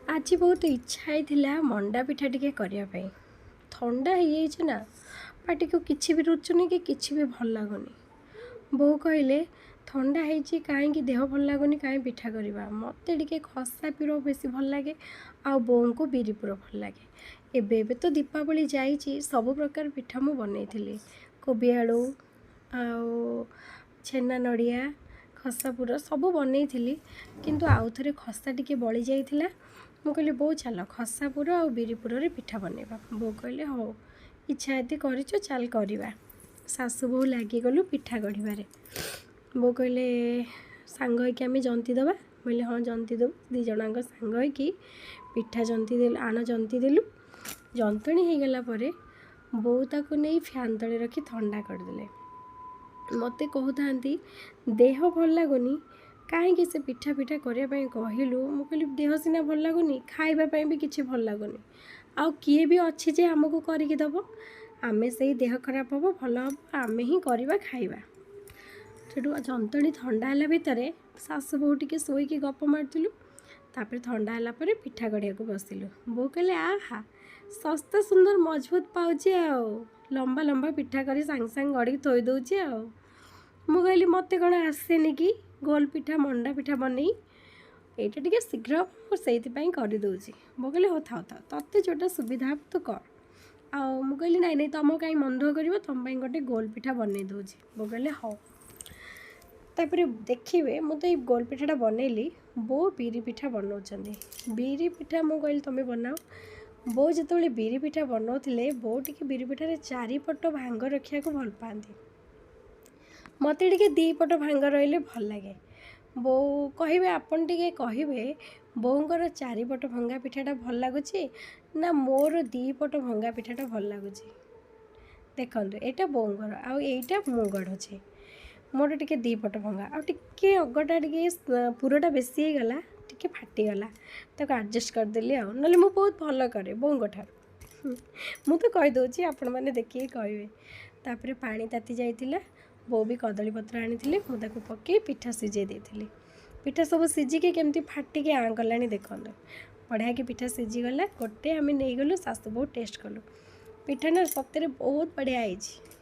आज बहुत इच्छा होता मंडा पिठा टिके करने थंडा हो ना पाटी को किसी भी रुचुनी कि किसी भी भल लगुनि। बोऊ कहले थंडा होती कहीं देह भल लगुनि कहीं पिठा करवा मत टे खसा पुर बेसी भल लगे आ बोऊ को बिरी पुर भल लगे। एबे तो दीपावली जाइए सब प्रकार पिठा मु बनई कोबी आलू छेना नड़िया खसा पुर सब बनई किंतु आउ थे खसा टिके बड़ी जाइला। मु कहली बो चल खसा पुर आ बिरीपुर पिठा बनवा। बो कहले हो इच्छा ये कर चल करवा। सासु बहु लगिगलु पिठा गढ़वे। बो कहले सांग होमें जंती दबा बोले हाँ जंती दबु दीज सांग होकि पिठा जंती दे आण जंती देलु। जंतणी हो गला बो ताको नहीं फैन तले रखी ठंडा करदे। मत कहते देह भल लगुनि कहीं से पिठा पिठा करने कहलु। मु कहली देह सिना भल लगुनि खाइबापी भी किसी भल लगुनि आउ किए भी अच्छी जे आमको करके दब आमे से देह खराब हम भल हम आमे ही करवा खाइबा। सेठू जंतणी ठंडा है भितर सासु बहु टिके शोईकी गप मारलु। तापर ठंडा है पिठा गढ़िया को बसिलु। बो कहले आहा सस्ता सुंदर मजबूत पाउची आ लंबा लंबा पिठा कर सांग सांग गढ़ी थोई दौची आ। मु कहली मत कौन आसेनि कि गोल पिठा मंडा पिठा बनई यहाँ टे शीघ्र से करदे। बो कहले हो था ते जोटा सुविधा हम तू कर आ। मु कहली नाई नाई तुम कहीं मन दुख कर तुम गोटे गोल पिठा बनई दूची। बो कहले हाँ। तापर देखिए मु तो ये गोल पिठाटा बनैली बो बिरी पिठा बनाऊँ बिरी पिठा। मु कहली तुम्हें बनाओ। बो जो बिरी पिठा बनाऊे बो टे बिरी पिठार चारिपट भांग रखा भल पाती मत टे दीपट भांग रही भल लगे। बो कहे आपन टे कहे बोर चारिपट भंगा पिठाटा भल लगुच ना मोर दीपट भंगा पिठाटा भल लगुच। देखो यहाँ बोर आईटा मु गढ़ुचे मोर टे दीपट भंगा आगे अगटा टे पुरटा बेसी गला टे फाटीगला तक आडजस्ट करदेली ना मु बहुत भल कै बोंग ठार मु तो कहीदे आपण मैंने देखिए कहे। तापर पानी ताती जाइला बो भी कदली पत्र आनी मुझे पकई पिठा सीझे देती। पिठा सब सीझिकी केमती फाटिकी आँ गला देखो बढ़िया कि पिठा सीझीगला गोटे आम नहीं गलु सासु बहुत टेस्ट कलु पिठा ना सतरे बहुत बढ़िया